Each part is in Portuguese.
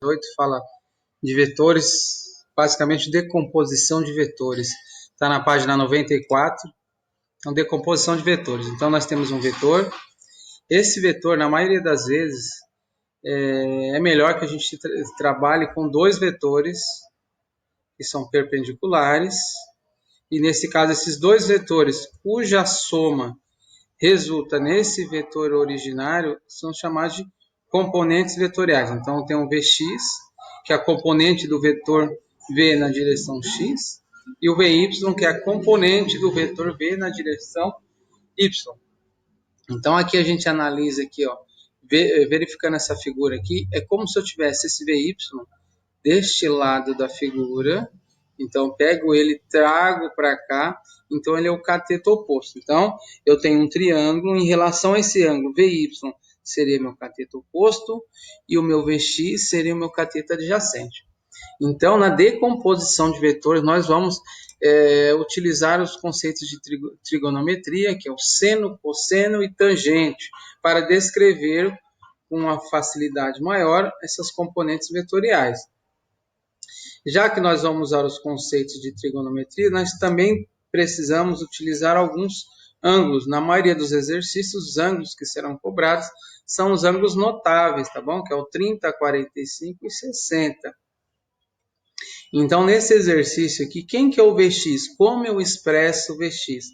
8 fala de vetores, basicamente decomposição de vetores. Está na página 94, então decomposição de vetores. Então nós temos um vetor. Esse vetor, na maioria das vezes, é melhor que a gente trabalhe com dois vetores que são perpendiculares. E nesse caso, esses dois vetores, cuja soma resulta nesse vetor originário, são chamados de componentes vetoriais. Então tem um Vx, que é a componente do vetor v na direção x, e o Vy, que é a componente do vetor v na direção y. Então aqui a gente analisa aqui, ó, verificando essa figura aqui, é como se eu tivesse esse Vy deste lado da figura. Então pego ele, trago para cá, então ele é o cateto oposto. Então eu tenho um triângulo, em relação a esse ângulo, Vy seria meu cateto oposto e o meu Vx seria o meu cateto adjacente. Então, na decomposição de vetores, nós vamos utilizar os conceitos de trigonometria, que é o seno, cosseno e tangente, para descrever com uma facilidade maior essas componentes vetoriais. Já que nós vamos usar os conceitos de trigonometria, nós também precisamos utilizar alguns ângulos. Na maioria dos exercícios, os ângulos que serão cobrados são os ângulos notáveis, tá bom? Que é o 30, 45 e 60. Então, nesse exercício aqui, quem que é o Vx? Como eu expresso o Vx?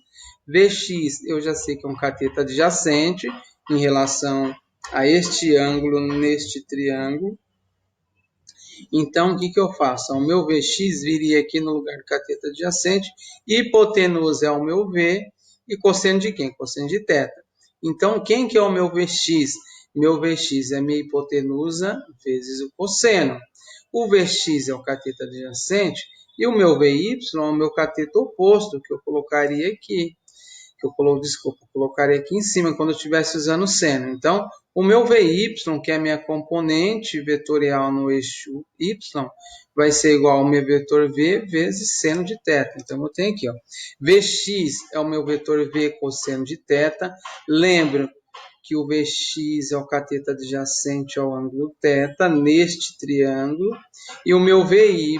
Vx, eu já sei que é um cateto adjacente em relação a este ângulo neste triângulo. Então, o que eu faço? O meu Vx viria aqui no lugar do cateto adjacente, hipotenusa é o meu V, e cosseno de quem? Cosseno de θ. Então, quem que é o meu Vx? Meu Vx é minha hipotenusa vezes o cosseno. O Vx é o cateto adjacente, e o meu Vy é o meu cateto oposto, que eu colocaria aqui. Colocaria aqui em cima quando eu estivesse usando o seno. Então, o meu Vy, que é a minha componente vetorial no eixo y, vai ser igual ao meu vetor v vezes seno de θ. Então, eu tenho aqui, ó, Vx é o meu vetor v cosseno de θ. Lembro que o Vx é o cateto adjacente ao ângulo θ neste triângulo. E o meu Vy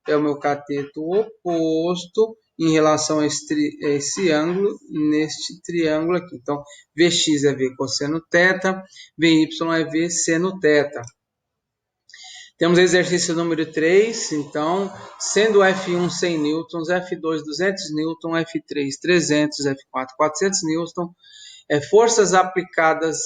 é o meu cateto oposto em relação a esse ângulo neste triângulo aqui. Então, Vx é V cosseno θ, Vy é V seno θ. Temos exercício número 3, então, sendo F1 100 newtons, F2 200 newtons, F3 300, F4 400 newtons, forças aplicadas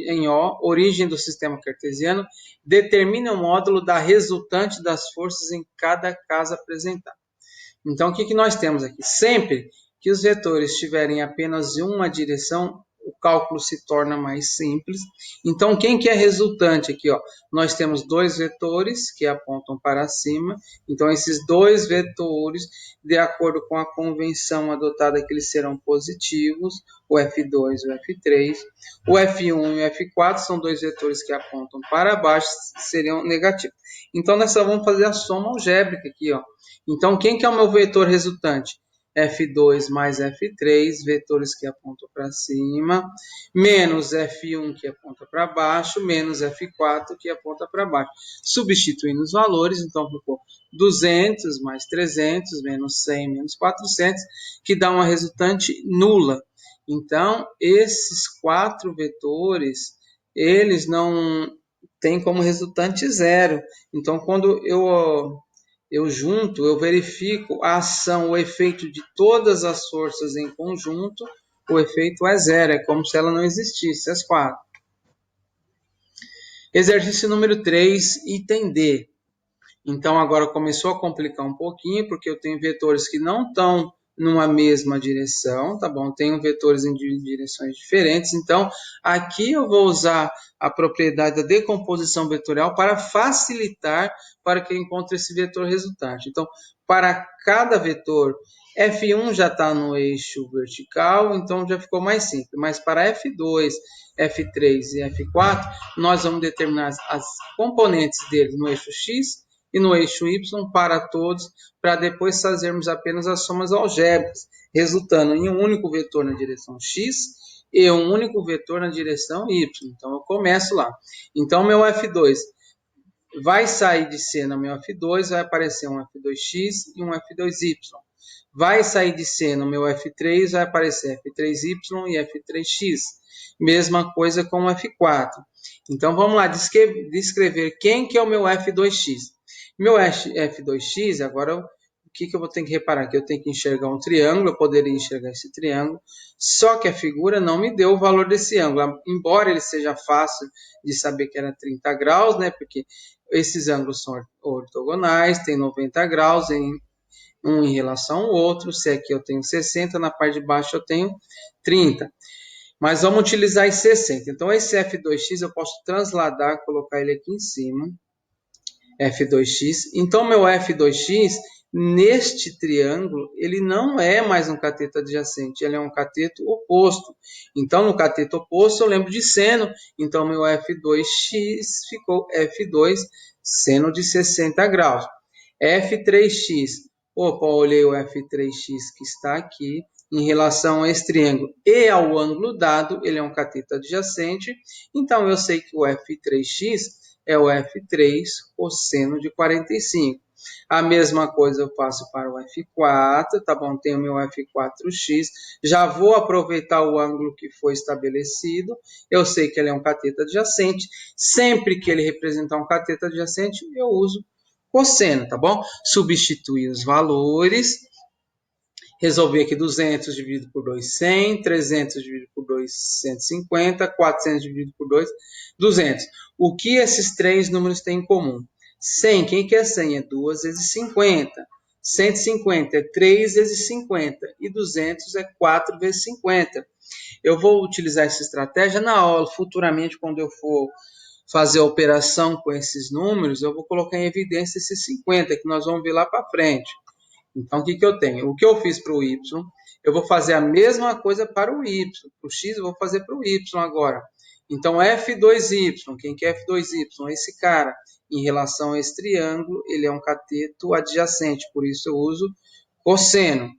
em O, origem do sistema cartesiano, determina o módulo da resultante das forças em cada caso apresentado. Então, o que nós temos aqui? Sempre que os vetores tiverem apenas uma direção, o cálculo se torna mais simples. Então, quem que é resultante aqui? Ó? Nós temos dois vetores que apontam para cima. Então, esses dois vetores, de acordo com a convenção adotada, que eles serão positivos, o F2 e o F3. O F1 e o F4 são dois vetores que apontam para baixo, seriam negativos. Então, nós só vamos fazer a soma algébrica aqui, ó. Então, quem que é o meu vetor resultante? F2 mais F3, vetores que apontam para cima, menos F1 que aponta para baixo, menos F4 que aponta para baixo. Substituindo os valores, então ficou 200 mais 300, menos 100, menos 400, que dá uma resultante nula. Então, esses quatro vetores, eles não têm como resultante zero. Então, quando eu junto, eu verifico a ação, o efeito de todas as forças em conjunto, o efeito é zero, é como se ela não existisse, as quatro. Exercício número 3, item D. Então, agora começou a complicar um pouquinho, porque eu tenho vetores que não estão numa mesma direção, tá bom? Tenho vetores em direções diferentes, então aqui eu vou usar a propriedade da decomposição vetorial para facilitar para que eu encontre esse vetor resultante. Então, para cada vetor, F1 já está no eixo vertical, então já ficou mais simples, mas para F2, F3 e F4, nós vamos determinar as componentes deles no eixo X e no eixo Y para todos, para depois fazermos apenas as somas algébricas, resultando em um único vetor na direção X e um único vetor na direção Y. Então, eu começo lá. Então, meu F2 vai sair de C no meu F2, vai aparecer um F2x e um F2y. Vai sair de C no meu F3, vai aparecer F3y e F3x. Mesma coisa com o F4. Então, vamos lá descrever quem que é o meu F2x. Meu F2x, agora, o que eu vou ter que reparar? Que eu tenho que enxergar um triângulo, eu poderia enxergar esse triângulo, só que a figura não me deu o valor desse ângulo, embora ele seja fácil de saber que era 30 graus, né? Porque esses ângulos são ortogonais, tem 90 graus um em relação ao outro. Se aqui eu tenho 60, na parte de baixo eu tenho 30. Mas vamos utilizar esse 60. Então, esse F2x eu posso transladar, colocar ele aqui em cima. F2x. Então, meu F2x, neste triângulo, ele não é mais um cateto adjacente, ele é um cateto oposto. Então, no cateto oposto, eu lembro de seno. Então, meu F2x ficou F2, seno de 60 graus. F3x. Opa, olhei o F3x que está aqui. Em relação a esse triângulo e ao ângulo dado, ele é um cateto adjacente. Então, eu sei que o F3x é o F3 cosseno de 45. A mesma coisa eu faço para o F4, tá bom? Tenho meu F4x. Já vou aproveitar o ângulo que foi estabelecido. Eu sei que ele é um cateto adjacente. Sempre que ele representar um cateto adjacente, eu uso cosseno, tá bom? Substituir os valores. Resolver aqui 200 dividido por 2, 100, 300 dividido por 2, 150, 400 dividido por 2, 200. O que esses três números têm em comum? 100, quem que é 100? É 2 vezes 50. 150 é 3 vezes 50. E 200 é 4 vezes 50. Eu vou utilizar essa estratégia na aula. Futuramente, quando eu for fazer a operação com esses números, eu vou colocar em evidência esses 50, que nós vamos ver lá para frente. Então, o que eu tenho? O que eu fiz para o y, eu vou fazer a mesma coisa para o y. Para o x, eu vou fazer para o y agora. Então, F2y, quem que é F2y? Esse cara, em relação a esse triângulo, ele é um cateto adjacente, por isso eu uso cosseno.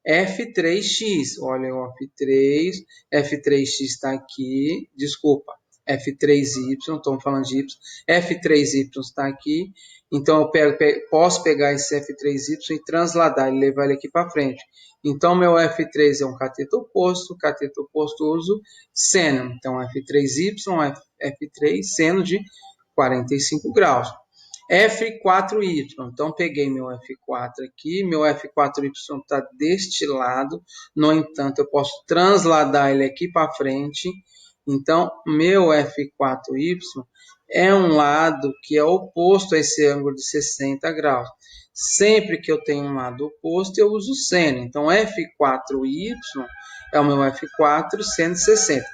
F3x, olha o F3x está aqui, desculpa, F3y, estamos falando de y, F3y está aqui, então eu posso pegar esse F3y e transladar, e levar ele aqui para frente. Então, meu F3 é um cateto oposto eu uso seno, então F3y, F3, seno de 45 graus. F4y, então peguei meu F4 aqui, meu F4y está deste lado, no entanto eu posso transladar ele aqui para frente, então meu F4y é um lado que é oposto a esse ângulo de 60 graus. Sempre que eu tenho um lado oposto, eu uso seno, então F4y é o meu F4 seno de 60.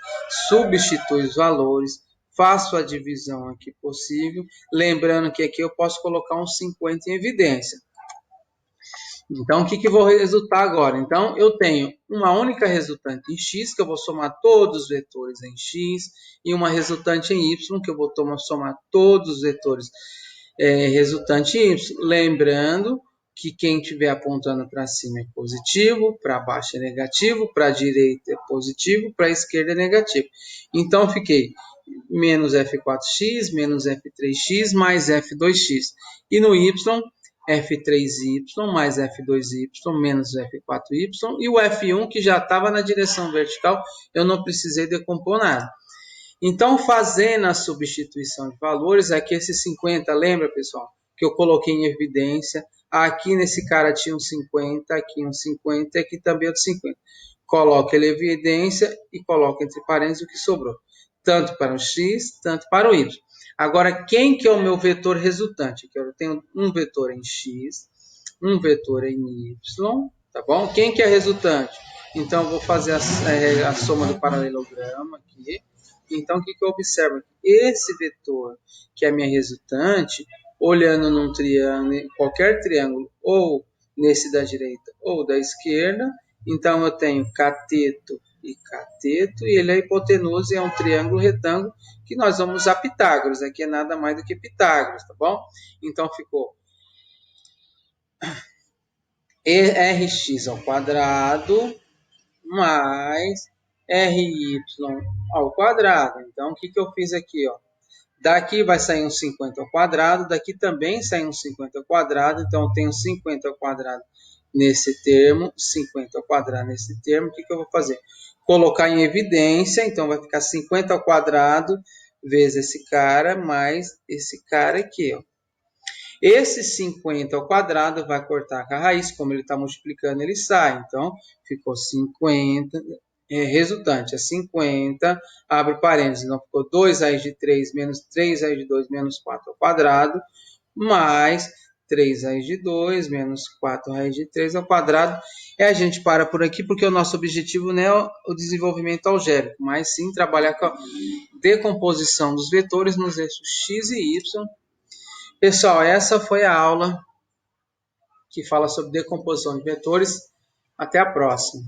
Substitui os valores, faço a divisão aqui possível, lembrando que aqui eu posso colocar um 50 em evidência. Então, o que vou resultar agora? Então, eu tenho uma única resultante em x, que eu vou somar todos os vetores em x, e uma resultante em y, que eu vou somar todos os vetores resultante em y. Lembrando que quem estiver apontando para cima é positivo, para baixo é negativo, para a direita é positivo, para a esquerda é negativo. Então, fiquei menos F4x, menos F3x, mais F2x. E no y, F3y mais F2y menos F4y. E o F1, que já estava na direção vertical, eu não precisei decompor nada. Então, fazendo a substituição de valores, aqui esse 50, lembra, pessoal, que eu coloquei em evidência. Aqui nesse cara tinha um 50, aqui um 50, aqui também outro 50. Coloco ele em evidência e coloco entre parênteses o que sobrou. Tanto para o x, tanto para o y. Agora, quem que é o meu vetor resultante? Eu tenho um vetor em x, um vetor em y, tá bom? Quem que é resultante? Então, eu vou fazer a soma do paralelogramo aqui. Então, o que eu observo aqui? Esse vetor, que é a minha resultante, olhando num triângulo, qualquer triângulo, ou nesse da direita ou da esquerda, então eu tenho cateto e cateto, e ele é a hipotenusa, é um triângulo retângulo, que nós vamos usar Pitágoras, aqui é nada mais do que Pitágoras, tá bom? Então, ficou Rx ao quadrado mais Ry ao quadrado. Então, o que eu fiz aqui? Ó? Daqui vai sair um 50 ao quadrado, daqui também sai um 50 ao quadrado, então eu tenho 50 ao quadrado nesse termo, 50 ao quadrado nesse termo. O que eu vou fazer? Colocar em evidência, então vai ficar 50 ao quadrado vezes esse cara, mais esse cara aqui, ó. Esse 50 ao quadrado vai cortar com a raiz, como ele está multiplicando, ele sai. Então, ficou 50, resultante é 50, abre parênteses, então ficou 2 raiz de 3 menos 3 raiz de 2 menos 4 ao quadrado, mais 3 raiz de 2 menos 4 raiz de 3 ao quadrado. E a gente para por aqui, porque o nosso objetivo não é o desenvolvimento algébrico, mas sim trabalhar com a decomposição dos vetores nos eixos x e y. Pessoal, essa foi a aula que fala sobre decomposição de vetores. Até a próxima.